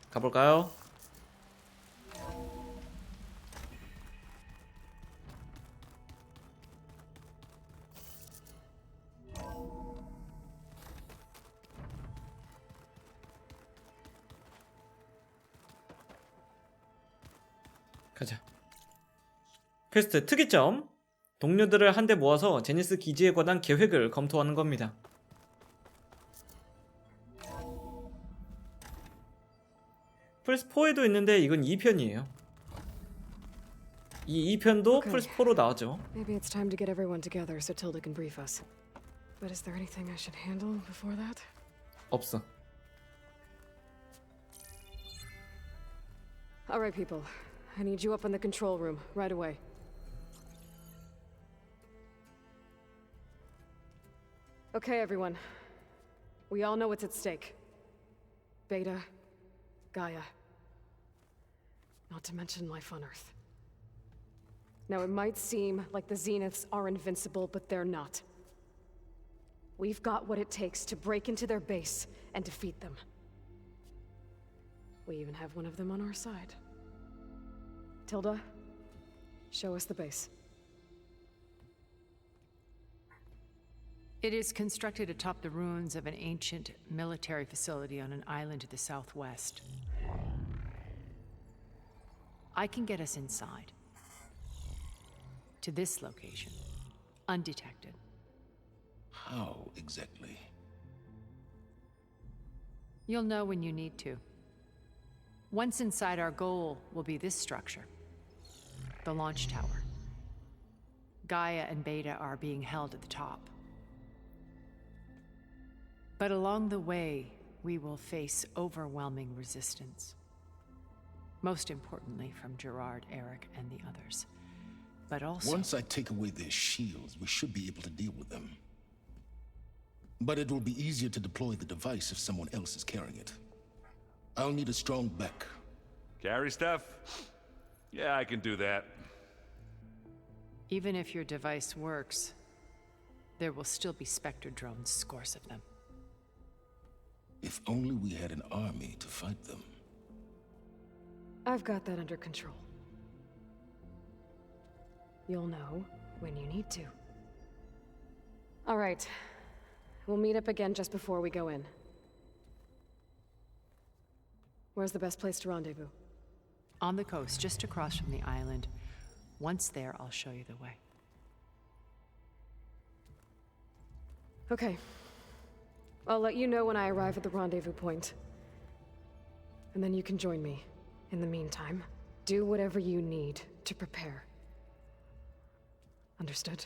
가볼까요? 가자. 퀘스트 특이점. 동료들을 한데 모아서 제니스 기지에 관한 계획을 검토하는 겁니다. 플스4에도 있는데 이건 2편이에요. 이 2편도 플스4로 나왔죠. Maybe it's time to get everyone together so Tilda can brief us. But is there anything I should handle before that? 없어. All right, people. I need you up in the control room right away. Okay, everyone. We all know what's at stake. Beta, Gaia. Not to mention life on Earth. Now, it might seem like the Zeniths are invincible, but they're not. We've got what it takes to break into their base and defeat them. We even have one of them on our side. Tilda, show us the base. It is constructed atop the ruins of an ancient military facility on an island to the southwest. I can get us inside. To this location, undetected. How exactly? You'll know when you need to. Once inside, our goal will be this structure. The launch tower. Gaia and Beta are being held at the top. But along the way, we will face overwhelming resistance. Most importantly from Gerard, Eric, and the others. But also... Once I take away their shields, we should be able to deal with them. But it will be easier to deploy the device if someone else is carrying it. I'll need a strong back. Carry stuff? Yeah, I can do that. Even if your device works, there will still be Spectre drones, scores of them. If only we had an army to fight them. I've got that under control. You'll know when you need to. All right. We'll meet up again just before we go in. Where's the best place to rendezvous? On the coast, just across from the island. Once there, I'll show you the way. Okay. I'll let you know when I arrive at the rendezvous point. And then you can join me. In the meantime, do whatever you need to prepare. Understood?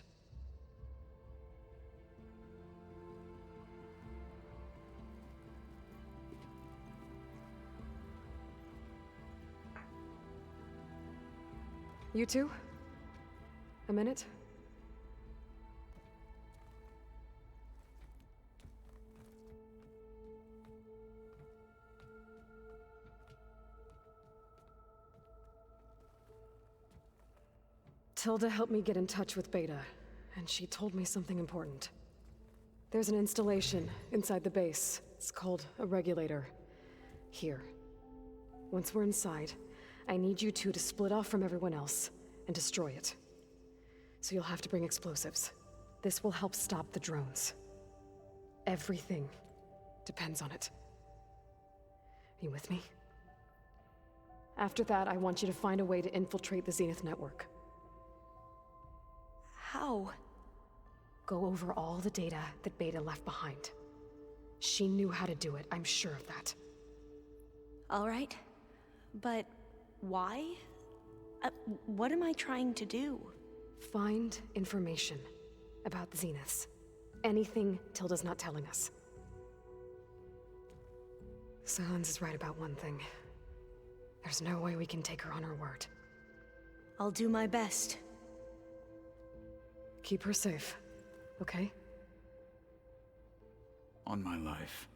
You two? A minute? Tilda helped me get in touch with Beta, and she told me something important. There's an installation inside the base. It's called a regulator. Here. Once we're inside, I need you two to split off from everyone else and destroy it. So you'll have to bring explosives. This will help stop the drones. Everything depends on it. Are you with me? After that, I want you to find a way to infiltrate the Zenith network. How? Go over all the data that Beta left behind. She knew how to do it, I'm sure of that. All right. But why? What am I trying to do? Find information about the Zeniths. Anything Tilda's not telling us. Sans is right about one thing. There's no way we can take her on her word. I'll do my best. Keep her safe, okay? On my life.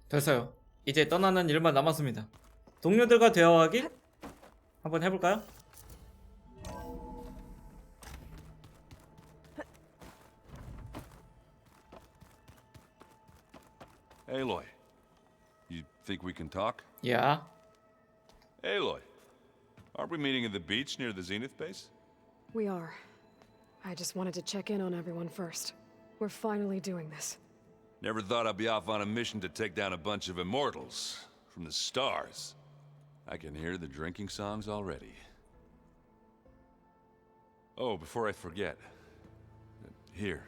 됐어요. 이제 떠나는 일만 남았습니다. 동료들과 대화하기 한번 해볼까요? Aloy, you think we can talk? 야, Aloy, aren't we meeting at the beach near the Zenith base? We are. I just wanted to check in on everyone first. We're finally doing this. Never thought I'd be off on a mission to take down a bunch of immortals from the stars. I can hear the drinking songs already. Oh, before I forget, here,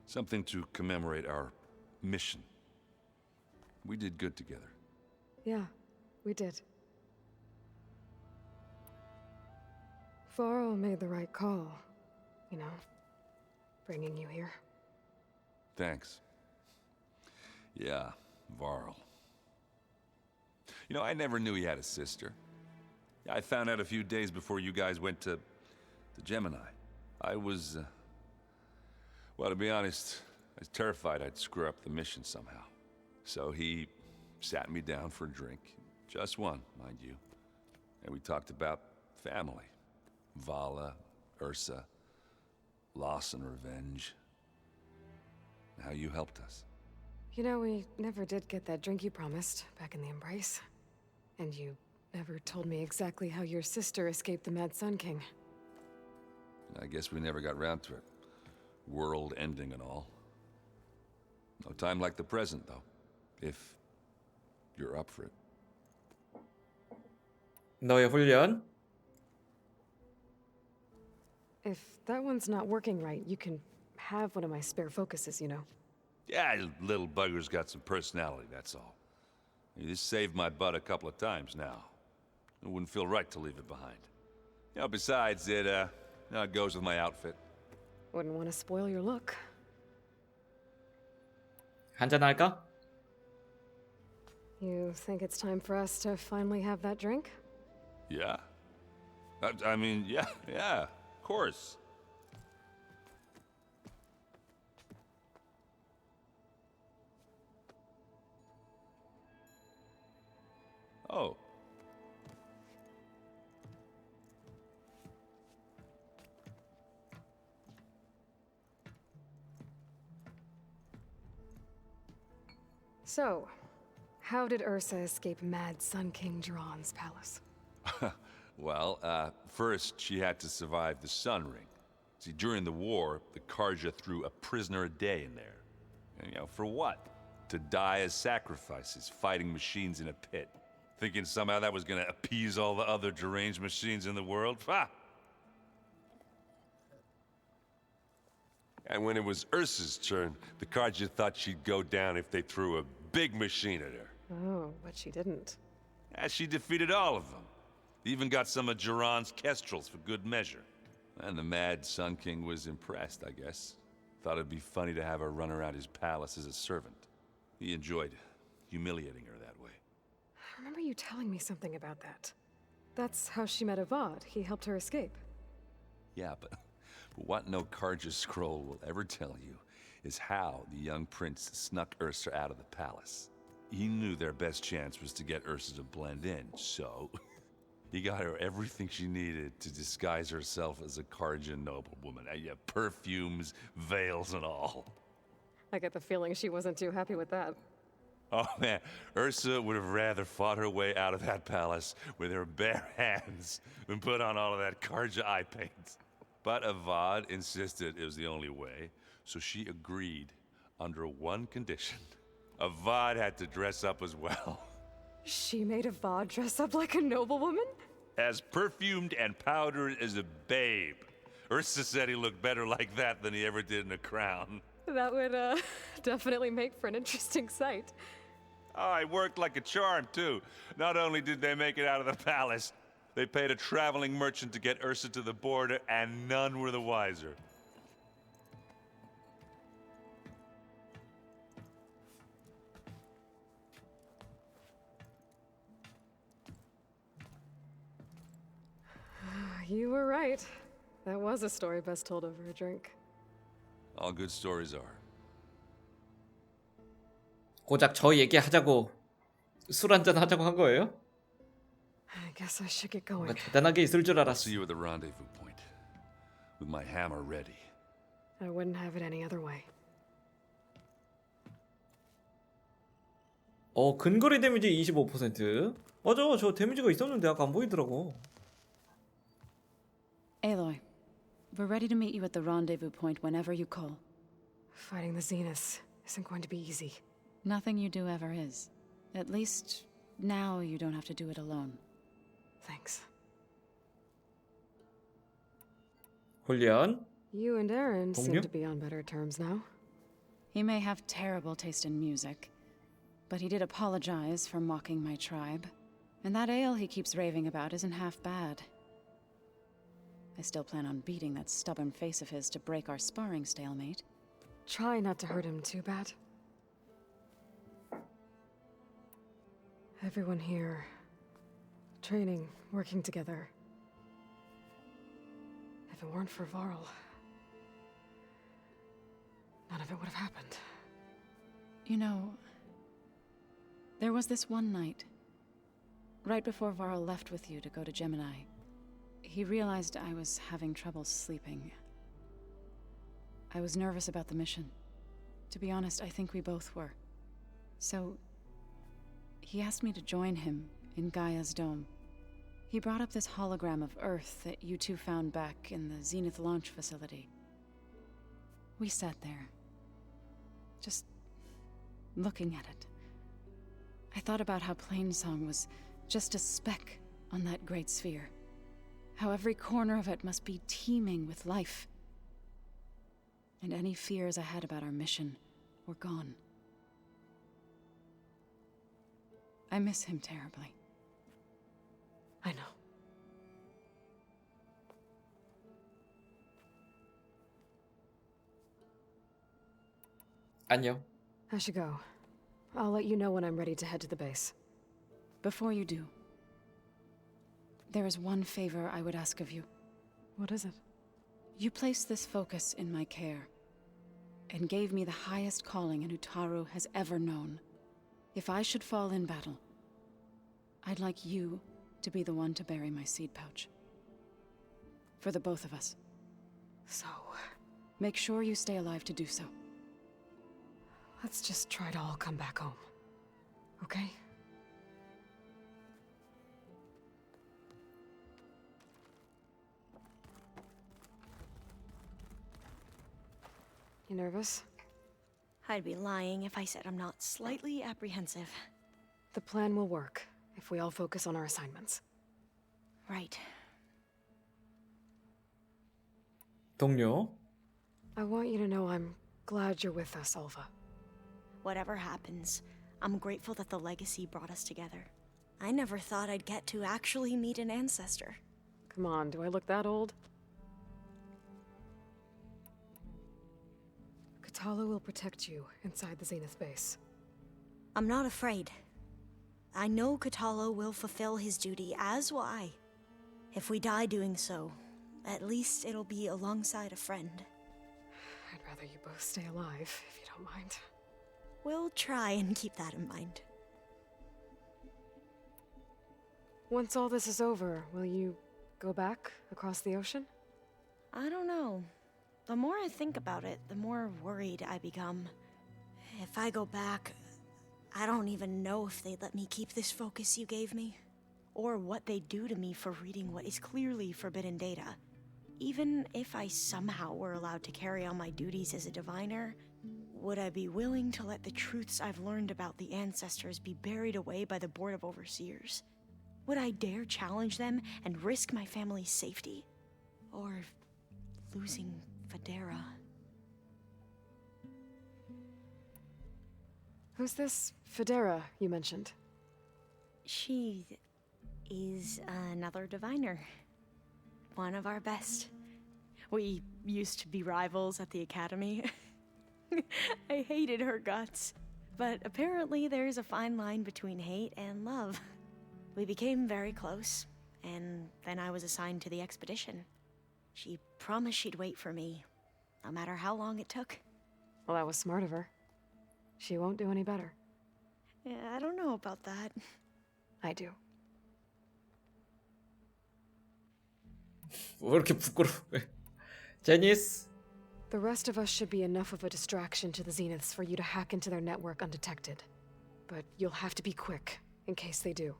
something to commemorate our mission. We did good together. Yeah, we did. Varro made the right call. You know, bringing you here. Thanks. Yeah, Varl. You know, I never knew he had a sister. I found out a few days before you guys went to Gemini. I was, well, to be honest, I was terrified I'd screw up the mission somehow. So he sat me down for a drink. Just one, mind you. And we talked about family. Vala, Ursa, loss and revenge. How you helped us. You know, we never did get that drink you promised back in the Embrace. And you never told me exactly how your sister escaped the Mad Sun King. I guess we never got round to it. World ending and all. No time like the present, though. If you're up for it. 너의 훈련. If that one's not working right, you can have one of my spare focuses, you know. Yeah, little bugger's got some personality, that's all. This saved my butt a couple of times now. It wouldn't feel right to leave it behind. You know, besides, it goes with my outfit. Wouldn't want to spoil your look. 한잔 할까? You think it's time for us to finally have that drink? Yeah? I mean, yeah, of course. Oh. So, how did Ursa escape Mad Sun King Jiran's palace? Well, first she had to survive the Sun Ring. See, during the war, the Karja threw a prisoner a day in there. And, you know, for what? To die as sacrifices, fighting machines in a pit. Thinking somehow that was gonna appease all the other deranged machines in the world? Ha! And when it was Ursa's turn, the Karja thought she'd go down if they threw a big machine at her. Oh, but she didn't. And she defeated all of them. Even got some of Jiran's kestrels for good measure. And the Mad Sun King was impressed, I guess. Thought it'd be funny to have her run around his palace as a servant. He enjoyed humiliating her that way. I remember you telling me something about that. That's how she met Avad. He helped her escape. Yeah, but what no Karja scroll will ever tell you is how the young prince snuck Ursa out of the palace. He knew their best chance was to get Ursa to blend in, so he got her everything she needed to disguise herself as a Karja noblewoman. Yeah, perfumes, veils, and all. I get the feeling she wasn't too happy with that. Oh man, Ursa would have rather fought her way out of that palace with her bare hands than put on all of that Karja eye paint. But Avad insisted it was the only way, so she agreed under one condition. Avad had to dress up as well. She made Avad dress up like a noblewoman? As perfumed and powdered as a babe. Ursa said he looked better like that than he ever did in a crown. That would, definitely make for an interesting sight. Oh, it worked like a charm, too. Not only did they make it out of the palace, they paid a traveling merchant to get Ursa to the border, and none were the wiser. You were right. That was a story best told over a drink. All good stories are. 고작 저 얘기하자고 술 한잔 하자고 한 거예요? I guess I should get going. 뭔가 대단하게 있을 줄 I'll 알았어. see you at the rendezvous point. With my hammer ready. I wouldn't have it any other way. 근거리 데미지 25%. 맞아, 저 데미지가 있었는데 아까 안 보이더라고. Aloy, we're ready to meet you at the rendezvous point whenever you call. Fighting the Zeniths isn't going to be easy. Nothing you do ever is. At least, now you don't have to do it alone. Thanks. 홀리안. You and Aaron seem 동료? to be on better terms now. He may have terrible taste in music, but he did apologize for mocking my tribe. And that ale he keeps raving about isn't half bad. I still plan on beating that stubborn face of his to break our sparring stalemate. Try not to hurt him too bad. Everyone here, training, working together. If it weren't for Varl, none of it would have happened. You know, there was this one night, right before Varl left with you to go to Gemini. He realized I was having trouble sleeping. I was nervous about the mission. To be honest, I think we both were. So, he asked me to join him in Gaia's dome. He brought up this hologram of Earth that you two found back in the Zenith launch facility. We sat there, just looking at it. I thought about how Plainsong was just a speck on that great sphere. How every corner of it must be teeming with life. And any fears I had about our mission were gone. I miss him terribly. I know. 안녕. I should go. I'll let you know when I'm ready to head to the base. Before you do, there is one favor I would ask of you. What is it? You placed this focus in my care, and gave me the highest calling an Utaru has ever known. If I should fall in battle, I'd like you to be the one to bury my seed pouch. For the both of us. So, Make sure you stay alive to do so. let's just try to all come back home. Okay? You nervous? I'd be lying if I said I'm not slightly apprehensive. The plan will work if we all focus on our assignments. Right. 동료. I want you to know I'm glad you're with us, Alva. Whatever happens, I'm grateful that the legacy brought us together. I never thought I'd get to actually meet an ancestor. Come on, do I look that old? Katala will protect you inside the Zenith base. I'm not afraid. I know Katalo will fulfill his duty, as will I. If we die doing so, at least it'll be alongside a friend. I'd rather you both stay alive, if you don't mind. We'll try and keep that in mind. Once all this is over, will you go back across the ocean? I don't know. The more I think about it, the more worried I become. If I go back, I don't even know if they'd let me keep this focus you gave me, or what they'd do to me for reading what is clearly forbidden data. Even if I somehow were allowed to carry on my duties as a diviner, would I be willing to let the truths I've learned about the ancestors be buried away by the Board of Overseers? Would I dare challenge them and risk my family's safety? Or losing Federa? Who's this Federa you mentioned? She is another diviner. One of our best. We used to be rivals at the academy. I hated her guts. But apparently there's a fine line between hate and love. We became very close, and then I was assigned to the expedition. She promised she'd wait for me, no matter how long it took. Well, that was smart of her. She won't do any better. Yeah, I don't know about that. I do. 왜 이렇게 부끄러워? 제니스. The rest of us should be enough of a distraction to the Zeniths for you to hack into their network undetected. but you'll have to be quick in case they do.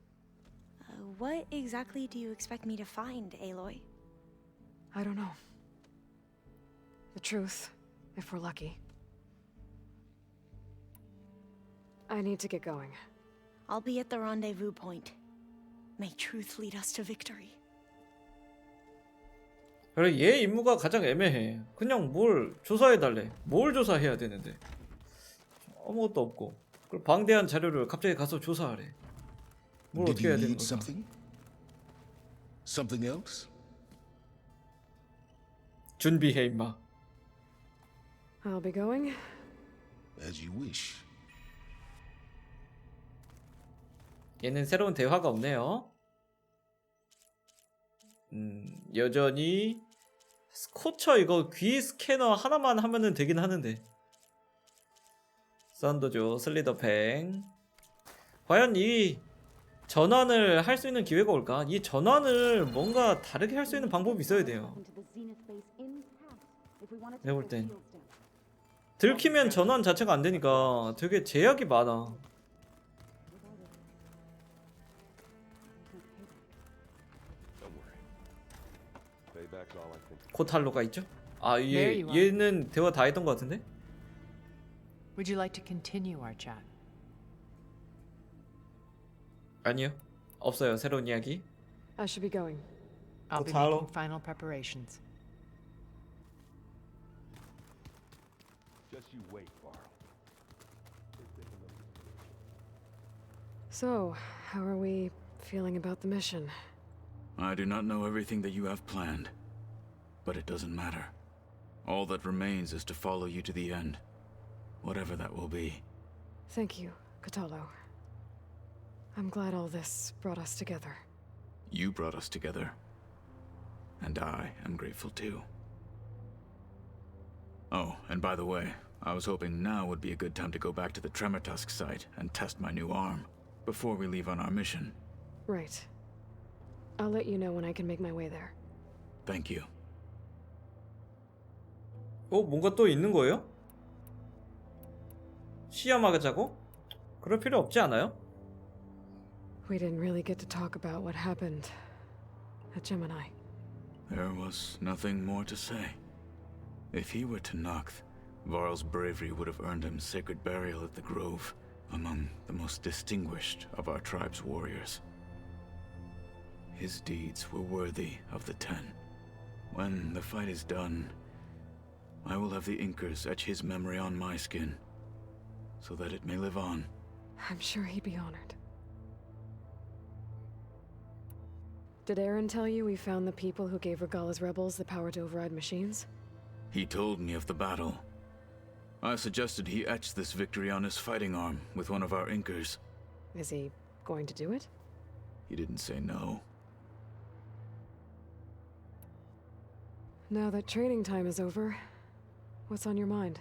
What exactly do you expect me to find, Aloy? I don't know. The truth, if we're lucky. I need to get going. I'll be at the rendezvous point. May truth lead us to victory. 그래, 얘 임무가 가장 애매해. 그냥 뭘 조사해달래. 뭘 조사해야 되는데 아무것도 없고, 그리고 방대한 자료를 갑자기 가서 조사하래. 뭘 Did 어떻게 you 해야 되는 need 거야? something? Something else? 준비해 임마. I'll be going. As you wish. 얘는 새로운 대화가 없네요. 여전히 스코처 이거 귀 스캐너 하나만 하면은 되긴 하는데. 썬더조 슬리더팽. 과연 이 전환을 할 수 있는 기회가 올까? 이 전환을 뭔가 다르게 할 수 있는 방법이 있어야 돼요. 내가 볼 땐 들키면 전환 자체가 안 되니까 되게 제약이 많아. 코탈로가 있죠? 아, There 얘 you are. 얘는 대화 다 했던 것 같은데? Would you like to continue our chat? 아니요, 없어요. 새로운 이야기. I should be going. I'll be Hello. making final preparations. Just you wait, Varl. So, how are we feeling about the mission? I do not know everything that you have planned, but it doesn't matter. All that remains is to follow you to the end, whatever that will be. Thank you, Katalo. I'm glad all this brought us together. You brought us together, and I am grateful too. Oh, and by the way, I was hoping now would be a good time to go back to the Tremortusk site and test my new arm before we leave on our mission. Right. I'll let you know when I can make my way there. Thank you. 뭔가 또 있는 거예요? 시험하자고? 그럴 필요 없지 않아요? We didn't really get to talk about what happened at Gemini. There was nothing more to say. If he were to Noct, Varl's bravery would have earned him sacred burial at the Grove, among the most distinguished of our tribe's warriors. His deeds were worthy of the Ten. When the fight is done, I will have the Inkers etch his memory on my skin, so that it may live on. I'm sure he'd be honored. Did Aaron tell you we found the people who gave Regala's rebels the power to override machines? He told me of the battle. I suggested he etch this victory on his fighting arm with one of our Inkers. Is he going to do it? He didn't say no. Now that training time is over, what's on your mind?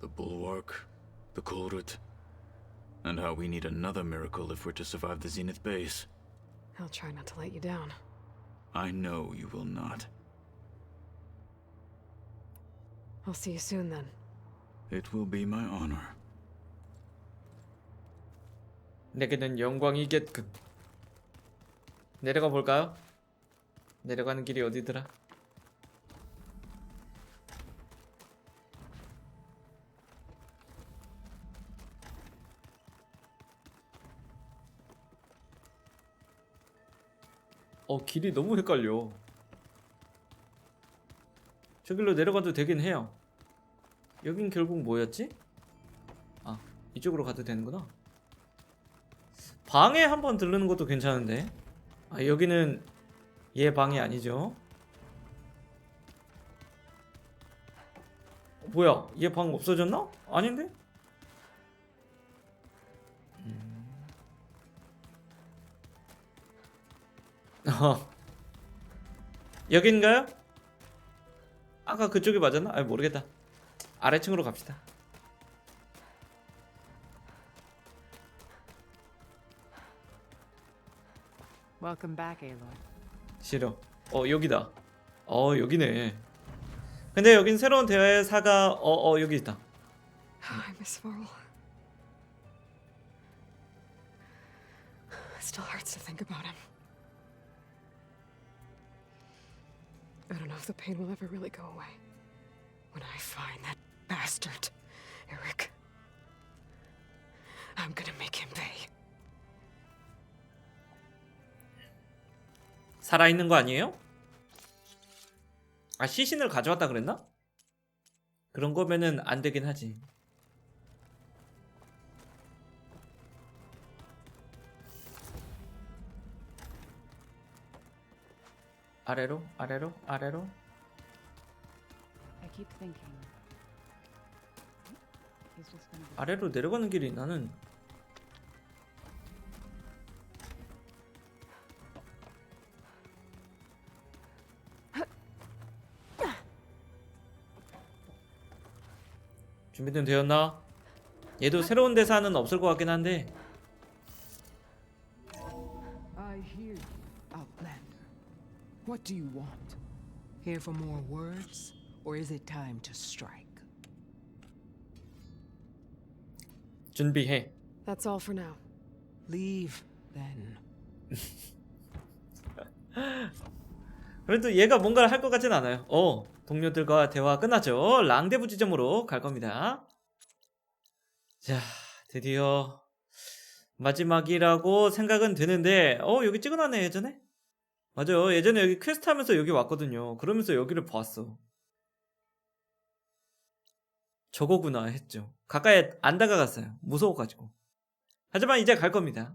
The Bulwark, the Kulrut, and how we need another miracle if we're to survive the Zenith base. I'll try not to let you down. I know you will not. I'll see you soon then. It will be my honor. 내게는 영광이겠군. 내려가 볼까요? 내려가는 길이 어디더라? 길이 너무 헷갈려. 저길로 내려가도 되긴 해요. 여긴 결국 뭐였지? 아, 이쪽으로 가도 되는구나. 방에 한번 들르는 것도 괜찮은데. 아, 여기는 얘 방이 아니죠. 뭐야, 얘 방 없어졌나? 아닌데? 여긴가요? 아까 그쪽이 맞았나? 아니, 모르겠다. 아래층으로 갑시다. Welcome back, Aloy. 싫어. 여기다. 여기네. 근데 여긴 새로운 대화의 사가 여기 있다. I miss Varl. still hurts to think about him. I don't know if the pain will ever really go away. When I find that bastard, Eric, I'm gonna make him pay. 살아있는 거 아니에요? 아, 시신을 가져왔다 그랬나? 그런 거면은 안 되긴 하지. 아래로, 아래로, 아래로. I keep thinking. He's just gonna be 아래로 내려가는 길이 나는 준비는 되었나? 얘도 새로운 대사는 없을 것 같긴 한데 I hear you, Outlander. What do you want? Here for more words, or is it time to strike? 준비해. That's all for now. Leave, then. 그래도 얘가 뭔가를 할 것 같진 않아요. 동료들과 대화 끝났죠. 랑데부 지점으로 갈 겁니다. 자, 드디어 마지막이라고 생각은 되는데 여기 찍어놨네 예전에? 맞아요. 예전에 여기 퀘스트 하면서 여기 왔거든요. 그러면서 여기를 봤어. 저거구나 했죠. 가까이 안 다가갔어요. 무서워가지고. 하지만 이제 갈 겁니다.